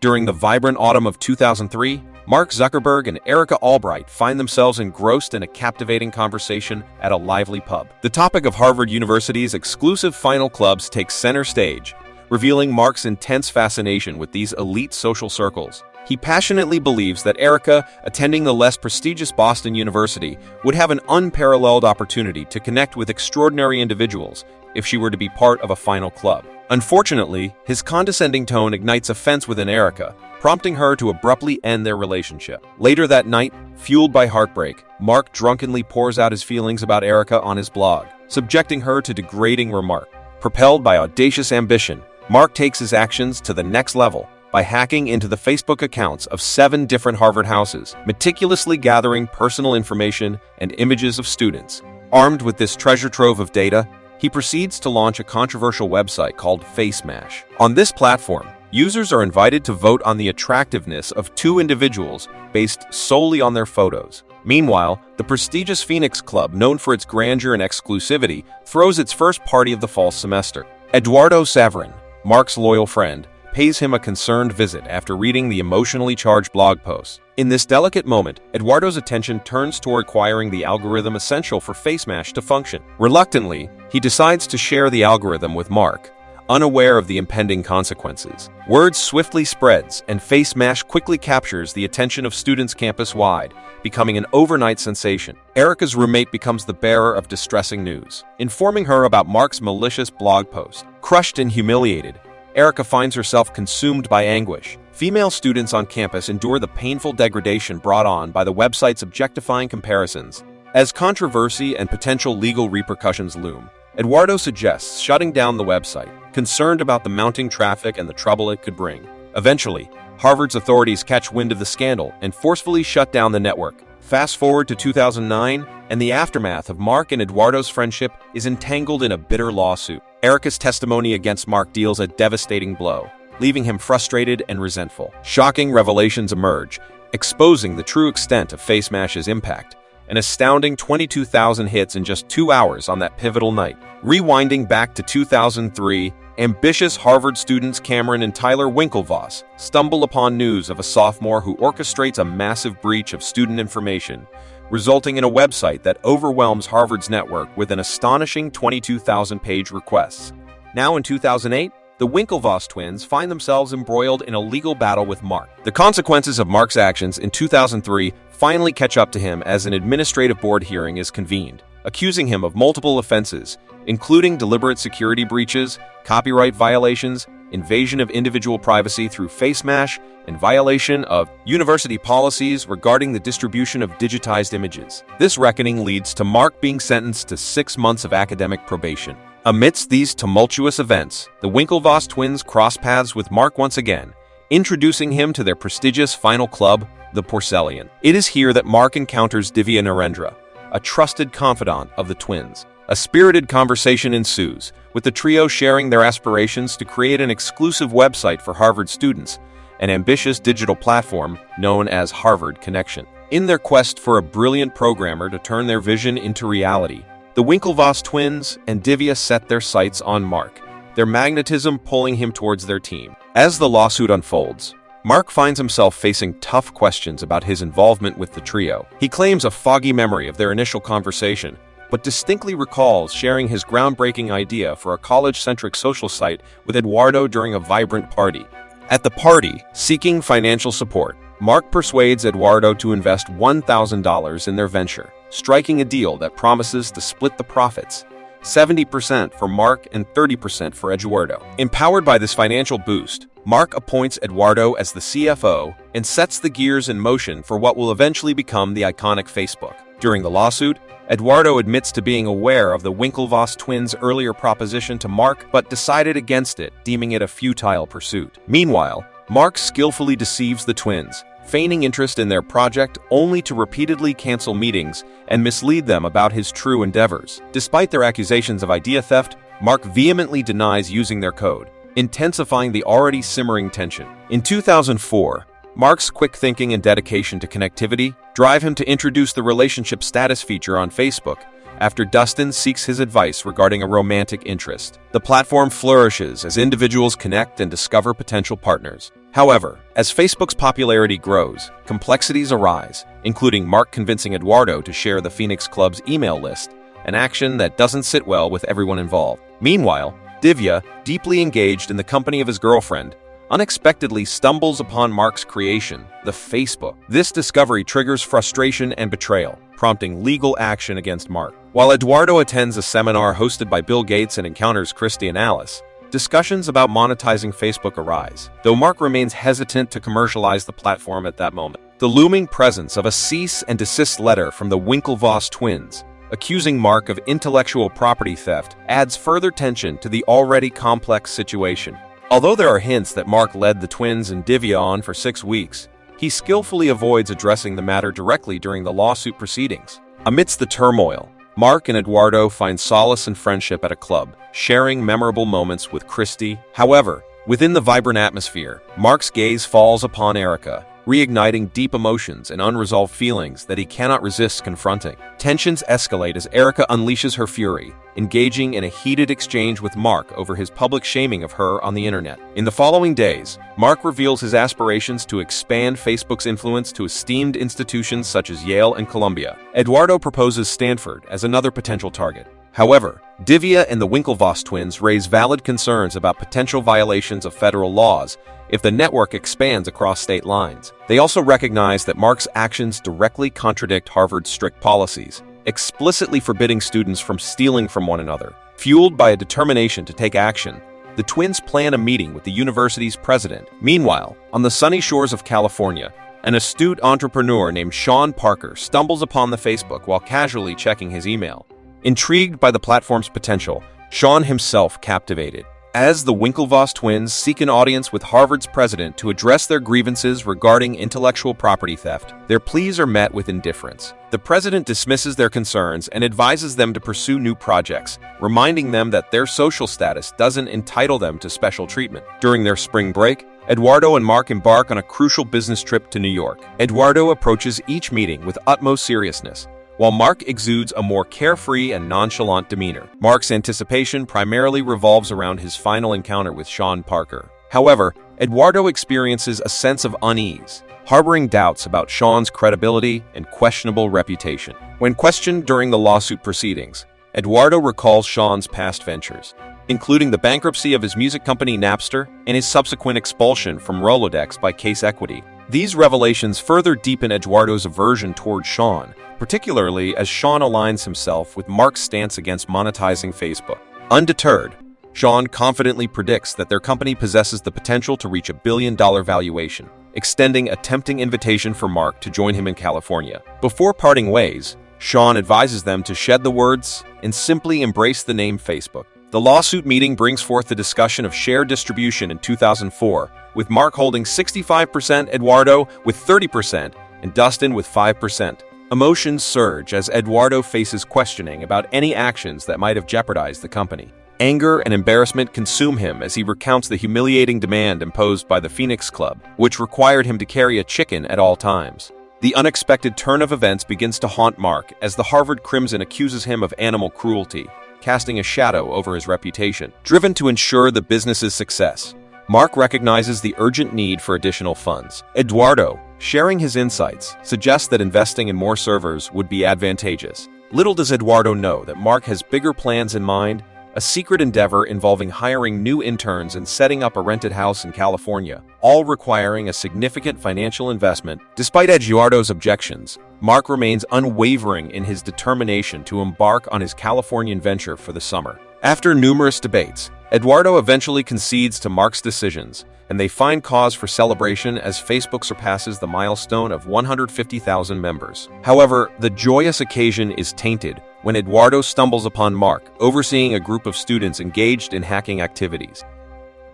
During the vibrant autumn of 2003, Mark Zuckerberg and Erica Albright find themselves engrossed in a captivating conversation at a lively pub. The topic of Harvard University's exclusive final clubs takes center stage, revealing Mark's intense fascination with these elite social circles. He passionately believes that Erica, attending the less prestigious Boston University, would have an unparalleled opportunity to connect with extraordinary individuals if she were to be part of a final club. Unfortunately, his condescending tone ignites offense within Erica, prompting her to abruptly end their relationship. Later that night, fueled by heartbreak, Mark drunkenly pours out his feelings about Erica on his blog, subjecting her to degrading remarks. Propelled by audacious ambition, Mark takes his actions to the next level by hacking into the Facebook accounts of 7 different Harvard houses, meticulously gathering personal information and images of students. Armed with this treasure trove of data, he proceeds to launch a controversial website called FaceMash. On this platform, users are invited to vote on the attractiveness of 2 individuals based solely on their photos. Meanwhile, the prestigious Phoenix Club, known for its grandeur and exclusivity, throws its first party of the fall semester. Eduardo Saverin, Mark's loyal friend, pays him a concerned visit after reading the emotionally charged blog post. In this delicate moment, Eduardo's attention turns toward acquiring the algorithm essential for FaceMash to function. Reluctantly, he decides to share the algorithm with Mark, unaware of the impending consequences. Word swiftly spreads, and FaceMash quickly captures the attention of students campus-wide, becoming an overnight sensation. Erica's roommate becomes the bearer of distressing news, informing her about Mark's malicious blog post. Crushed and humiliated, Erica finds herself consumed by anguish. Female students on campus endure the painful degradation brought on by the website's objectifying comparisons. As controversy and potential legal repercussions loom, Eduardo suggests shutting down the website, concerned about the mounting traffic and the trouble it could bring. Eventually, Harvard's authorities catch wind of the scandal and forcefully shut down the network. Fast forward to 2009, and the aftermath of Mark and Eduardo's friendship is entangled in a bitter lawsuit. Erica's testimony against Mark deals a devastating blow, leaving him frustrated and resentful. Shocking revelations emerge, exposing the true extent of FaceMash's impact. An astounding 22,000 hits in just 2 hours on that pivotal night. Rewinding back to 2003, ambitious Harvard students Cameron and Tyler Winklevoss stumble upon news of a sophomore who orchestrates a massive breach of student information, resulting in a website that overwhelms Harvard's network with an astonishing 22,000-page requests. Now in 2008, the Winklevoss twins find themselves embroiled in a legal battle with Mark. The consequences of Mark's actions in 2003 finally catch up to him as an administrative board hearing is convened, accusing him of multiple offenses, including deliberate security breaches, copyright violations, invasion of individual privacy through FaceMash, and violation of university policies regarding the distribution of digitized images. This reckoning leads to Mark being sentenced to 6 months of academic probation. Amidst these tumultuous events, the Winklevoss twins cross paths with Mark once again, introducing him to their prestigious final club, the Porcellian. It is here that Mark encounters Divya Narendra, a trusted confidant of the twins. A spirited conversation ensues, with the trio sharing their aspirations to create an exclusive website for Harvard students, an ambitious digital platform known as Harvard Connection. In their quest for a brilliant programmer to turn their vision into reality, the Winklevoss twins and Divya set their sights on Mark, their magnetism pulling him towards their team. As the lawsuit unfolds, Mark finds himself facing tough questions about his involvement with the trio. He claims a foggy memory of their initial conversation, but distinctly recalls sharing his groundbreaking idea for a college-centric social site with Eduardo during a vibrant party. At the party, seeking financial support, Mark persuades Eduardo to invest $1,000 in their venture, striking a deal that promises to split the profits, 70% for Mark and 30% for Eduardo. Empowered by this financial boost, Mark appoints Eduardo as the CFO and sets the gears in motion for what will eventually become the iconic Facebook. During the lawsuit, Eduardo admits to being aware of the Winklevoss twins' earlier proposition to Mark, but decided against it, deeming it a futile pursuit. Meanwhile, Mark skillfully deceives the twins, feigning interest in their project only to repeatedly cancel meetings and mislead them about his true endeavors. Despite their accusations of idea theft, Mark vehemently denies using their code, intensifying the already simmering tension. In 2004, Mark's quick thinking and dedication to connectivity drive him to introduce the relationship status feature on Facebook after Dustin seeks his advice regarding a romantic interest. The platform flourishes as individuals connect and discover potential partners. However, as Facebook's popularity grows, complexities arise, including Mark convincing Eduardo to share the Phoenix Club's email list, an action that doesn't sit well with everyone involved. Meanwhile, Divya, deeply engaged in the company of his girlfriend, unexpectedly stumbles upon Mark's creation, the Facebook. This discovery triggers frustration and betrayal, prompting legal action against Mark. While Eduardo attends a seminar hosted by Bill Gates and encounters Christy and Alice, discussions about monetizing Facebook arise, though Mark remains hesitant to commercialize the platform at that moment. The looming presence of a cease and desist letter from the Winklevoss twins, accusing Mark of intellectual property theft, adds further tension to the already complex situation. Although there are hints that Mark led the twins and Divya on for 6 weeks, he skillfully avoids addressing the matter directly during the lawsuit proceedings. Amidst the turmoil, Mark and Eduardo find solace and friendship at a club, sharing memorable moments with Christy. However, within the vibrant atmosphere, Mark's gaze falls upon Erica, reigniting deep emotions and unresolved feelings that he cannot resist confronting. Tensions escalate as Erica unleashes her fury, engaging in a heated exchange with Mark over his public shaming of her on the internet. In the following days, Mark reveals his aspirations to expand Facebook's influence to esteemed institutions such as Yale and Columbia. Eduardo proposes Stanford as another potential target. However, Divya and the Winklevoss twins raise valid concerns about potential violations of federal laws if the network expands across state lines. They also recognize that Mark's actions directly contradict Harvard's strict policies, explicitly forbidding students from stealing from one another. Fueled by a determination to take action, the twins plan a meeting with the university's president. Meanwhile, on the sunny shores of California, an astute entrepreneur named Sean Parker stumbles upon the Facebook while casually checking his email. Intrigued by the platform's potential, Sean himself captivated. As the Winklevoss twins seek an audience with Harvard's president to address their grievances regarding intellectual property theft, their pleas are met with indifference. The president dismisses their concerns and advises them to pursue new projects, reminding them that their social status doesn't entitle them to special treatment. During their spring break, Eduardo and Mark embark on a crucial business trip to New York. Eduardo approaches each meeting with utmost seriousness, while Mark exudes a more carefree and nonchalant demeanor. Mark's anticipation primarily revolves around his final encounter with Sean Parker. However, Eduardo experiences a sense of unease, harboring doubts about Sean's credibility and questionable reputation. When questioned during the lawsuit proceedings, Eduardo recalls Sean's past ventures, including the bankruptcy of his music company Napster and his subsequent expulsion from Rolodex by Case Equity. These revelations further deepen Eduardo's aversion toward Sean, particularly as Sean aligns himself with Mark's stance against monetizing Facebook. Undeterred, Sean confidently predicts that their company possesses the potential to reach $1 billion valuation, extending a tempting invitation for Mark to join him in California. Before parting ways, Sean advises them to shed the words and simply embrace the name Facebook. The lawsuit meeting brings forth the discussion of share distribution in 2004, with Mark holding 65%, Eduardo with 30%, and Dustin with 5%. Emotions surge as Eduardo faces questioning about any actions that might have jeopardized the company. Anger and embarrassment consume him as he recounts the humiliating demand imposed by the Phoenix Club, which required him to carry a chicken at all times. The unexpected turn of events begins to haunt Mark as the Harvard Crimson accuses him of animal cruelty, casting a shadow over his reputation. Driven to ensure the business's success, Mark recognizes the urgent need for additional funds. Eduardo, sharing his insights, suggests that investing in more servers would be advantageous. Little does Eduardo know that Mark has bigger plans in mind, a secret endeavor involving hiring new interns and setting up a rented house in California, all requiring a significant financial investment. Despite Eduardo's objections, Mark remains unwavering in his determination to embark on his Californian venture for the summer. After numerous debates, Eduardo eventually concedes to Mark's decisions, and they find cause for celebration as Facebook surpasses the milestone of 150,000 members. However, the joyous occasion is tainted when Eduardo stumbles upon Mark, overseeing a group of students engaged in hacking activities.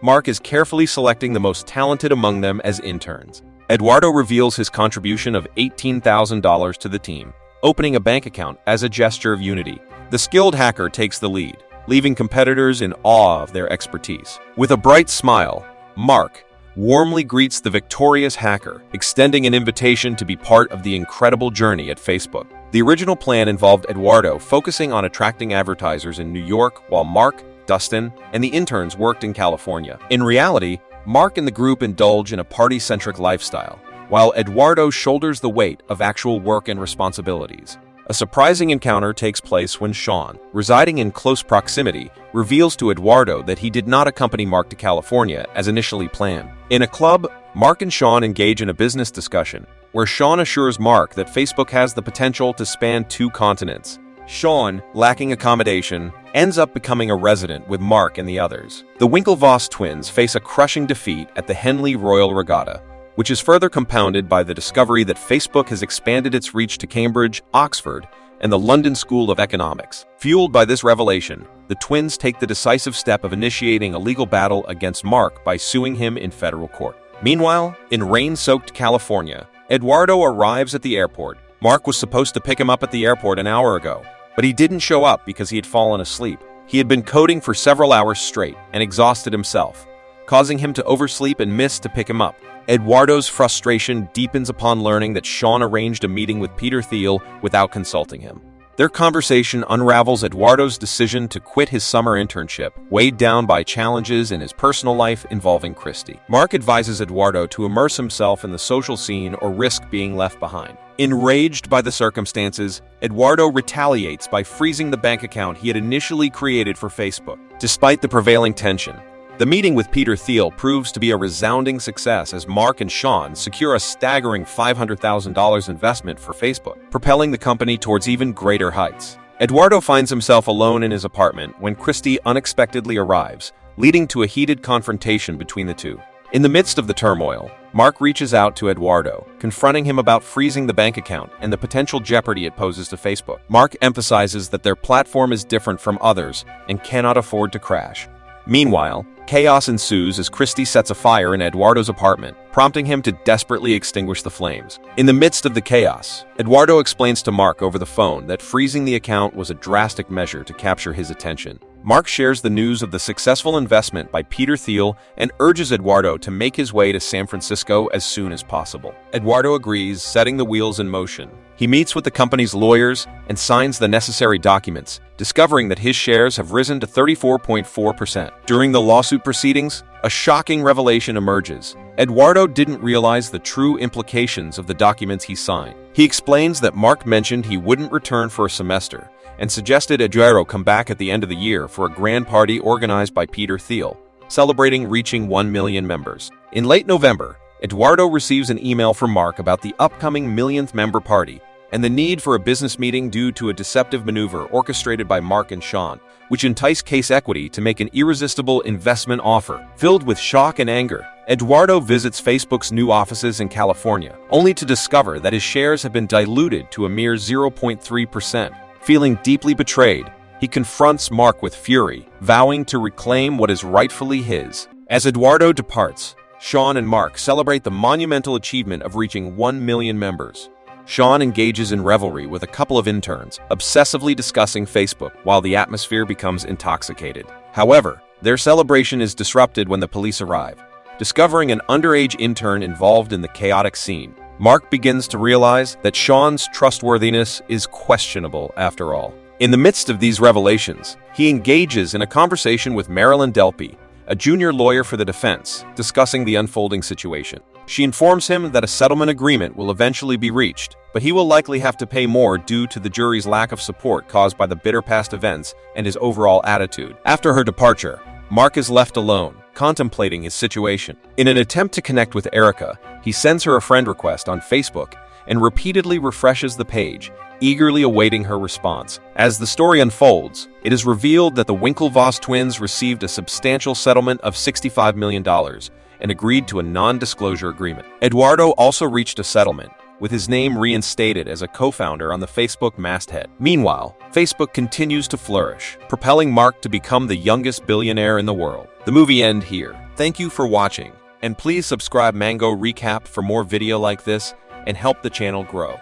Mark is carefully selecting the most talented among them as interns. Eduardo reveals his contribution of $18,000 to the team, opening a bank account as a gesture of unity. The skilled hacker takes the lead, leaving competitors in awe of their expertise. With a bright smile, Mark warmly greets the victorious hacker, extending an invitation to be part of the incredible journey at Facebook. The original plan involved Eduardo focusing on attracting advertisers in New York, while Mark, Dustin, and the interns worked in California. In reality, Mark and the group indulge in a party-centric lifestyle, while Eduardo shoulders the weight of actual work and responsibilities. A surprising encounter takes place when Sean, residing in close proximity, reveals to Eduardo that he did not accompany Mark to California as initially planned. In a club, Mark and Sean engage in a business discussion, where Sean assures Mark that Facebook has the potential to span 2 continents. Sean, lacking accommodation, ends up becoming a resident with Mark and the others. The Winklevoss twins face a crushing defeat at the Henley Royal Regatta, which is further compounded by the discovery that Facebook has expanded its reach to Cambridge, Oxford, and the London School of Economics. Fueled by this revelation, the twins take the decisive step of initiating a legal battle against Mark by suing him in federal court. Meanwhile, in rain-soaked California, Eduardo arrives at the airport. Mark was supposed to pick him up at the airport an hour ago, but he didn't show up because he had fallen asleep. He had been coding for several hours straight and exhausted himself, causing him to oversleep and miss to pick him up. Eduardo's frustration deepens upon learning that Sean arranged a meeting with Peter Thiel without consulting him. Their conversation unravels Eduardo's decision to quit his summer internship, weighed down by challenges in his personal life involving Christy. Mark advises Eduardo to immerse himself in the social scene or risk being left behind. Enraged by the circumstances, Eduardo retaliates by freezing the bank account he had initially created for Facebook. Despite the prevailing tension, the meeting with Peter Thiel proves to be a resounding success as Mark and Sean secure a staggering $500,000 investment for Facebook, propelling the company towards even greater heights. Eduardo finds himself alone in his apartment when Christy unexpectedly arrives, leading to a heated confrontation between the two. In the midst of the turmoil, Mark reaches out to Eduardo, confronting him about freezing the bank account and the potential jeopardy it poses to Facebook. Mark emphasizes that their platform is different from others and cannot afford to crash. Meanwhile, chaos ensues as Christy sets a fire in Eduardo's apartment, prompting him to desperately extinguish the flames. In the midst of the chaos, Eduardo explains to Mark over the phone that freezing the account was a drastic measure to capture his attention. Mark shares the news of the successful investment by Peter Thiel and urges Eduardo to make his way to San Francisco as soon as possible. Eduardo agrees, setting the wheels in motion. He meets with the company's lawyers and signs the necessary documents, discovering that his shares have risen to 34.4%. During the lawsuit proceedings, a shocking revelation emerges. Eduardo didn't realize the true implications of the documents he signed. He explains that Mark mentioned he wouldn't return for a semester, and suggested Eduardo come back at the end of the year for a grand party organized by Peter Thiel, celebrating reaching 1 million members. In late November, Eduardo receives an email from Mark about the upcoming millionth member party and the need for a business meeting due to a deceptive maneuver orchestrated by Mark and Sean, which enticed Case Equity to make an irresistible investment offer. Filled with shock and anger, Eduardo visits Facebook's new offices in California, only to discover that his shares have been diluted to a mere 0.3%. Feeling deeply betrayed, he confronts Mark with fury, vowing to reclaim what is rightfully his. As Eduardo departs, Sean and Mark celebrate the monumental achievement of reaching 1 million members. Sean engages in revelry with a couple of interns, obsessively discussing Facebook while the atmosphere becomes intoxicated. However, their celebration is disrupted when the police arrive. Discovering an underage intern involved in the chaotic scene, Mark begins to realize that Sean's trustworthiness is questionable after all. In the midst of these revelations, he engages in a conversation with Marilyn Delpy, a junior lawyer for the defense, discussing the unfolding situation. She informs him that a settlement agreement will eventually be reached, but he will likely have to pay more due to the jury's lack of support caused by the bitter past events and his overall attitude. After her departure, Mark is left alone, contemplating his situation. In an attempt to connect with Erica, he sends her a friend request on Facebook and repeatedly refreshes the page, eagerly awaiting her response. As the story unfolds, it is revealed that the Winklevoss twins received a substantial settlement of $65 million and agreed to a non-disclosure agreement. Eduardo also reached a settlement, with his name reinstated as a co-founder on the Facebook masthead. Meanwhile, Facebook continues to flourish, propelling Mark to become the youngest billionaire in the world. The movie ends here. Thank you for watching, and please subscribe Mango Recap for more video like this and help the channel grow.